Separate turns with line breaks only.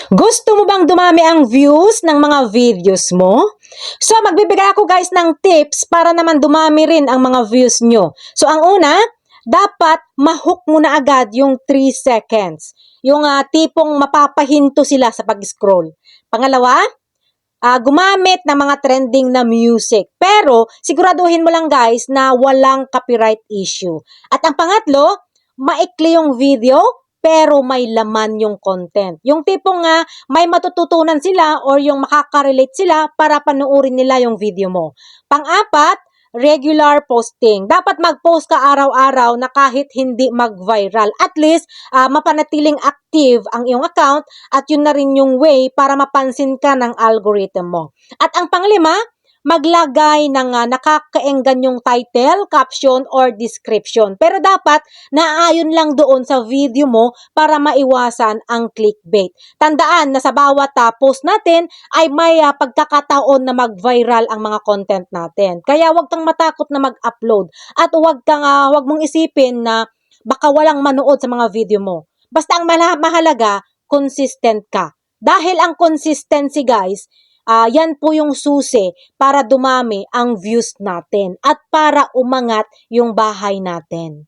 Gusto mo bang dumami ang views ng mga videos mo? So, magbibigay ako guys ng tips para naman dumami rin ang mga views nyo. So, ang una, dapat mahook mo na agad yung 3 seconds. Yung tipong mapapahinto sila sa pag-scroll. Pangalawa, gumamit ng mga trending na music. Pero, siguraduhin mo lang guys na walang copyright issue. At ang pangatlo, maikli yung video, pero may laman yung content. Yung tipong may matututunan sila or yung makaka-relate sila para panoorin nila yung video mo. Pang-apat, regular posting. Dapat mag-post ka araw-araw na kahit hindi mag-viral. At least, mapanatiling active ang iyong account at yun na rin yung way para mapansin ka ng algorithm mo. At ang panglima, maglagay ng nakakaenggan yung title, caption, or description. Pero dapat naayon lang doon sa video mo para maiwasan ang clickbait. Tandaan na sa bawat post natin ay may pagkakataon na mag-viral ang mga content natin. Kaya huwag kang matakot na mag-upload at huwag mong isipin na baka walang manood sa mga video mo. Basta ang mahalaga, consistent ka. Dahil ang consistency guys, yan po yung susi para dumami ang views natin at para umangat yung bahay natin.